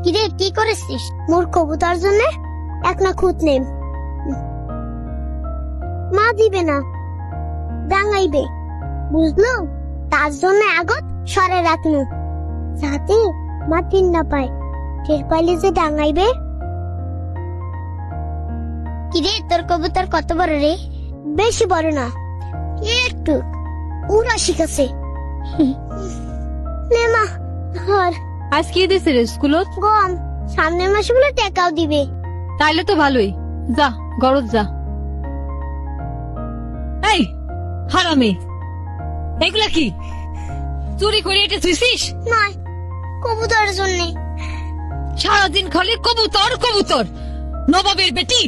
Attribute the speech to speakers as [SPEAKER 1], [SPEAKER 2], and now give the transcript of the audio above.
[SPEAKER 1] কিরে কি করেছিস? মোর কবুতর জন্য এক না খুঁত নেম, মা দিবে না, ডাঙাইবে, বুঝলো? তার জন্য আগত সরে রাখনু, যাতে মা টিন না পায়। টের পাইলে যে ডাঙাইবে। কিরে তোর কবুতর কত বড় রে? বেশি বড় না, একটু উড়া শিখেছে। নে মা ধর।
[SPEAKER 2] আজ কি দিছে রে স্কুলত?
[SPEAKER 1] গম, সামনের মাসে বলে টাকাও দিবে।
[SPEAKER 2] তাইলে তো ভালোই, যা গরজ যা। এই হারামি, এগুলা কি চুরি করে এটা তুইছিস?
[SPEAKER 1] নয়, কবুতরের জন্য।
[SPEAKER 2] সারাদিন খালি কবুতর কবুতর, নবাবের বেটি।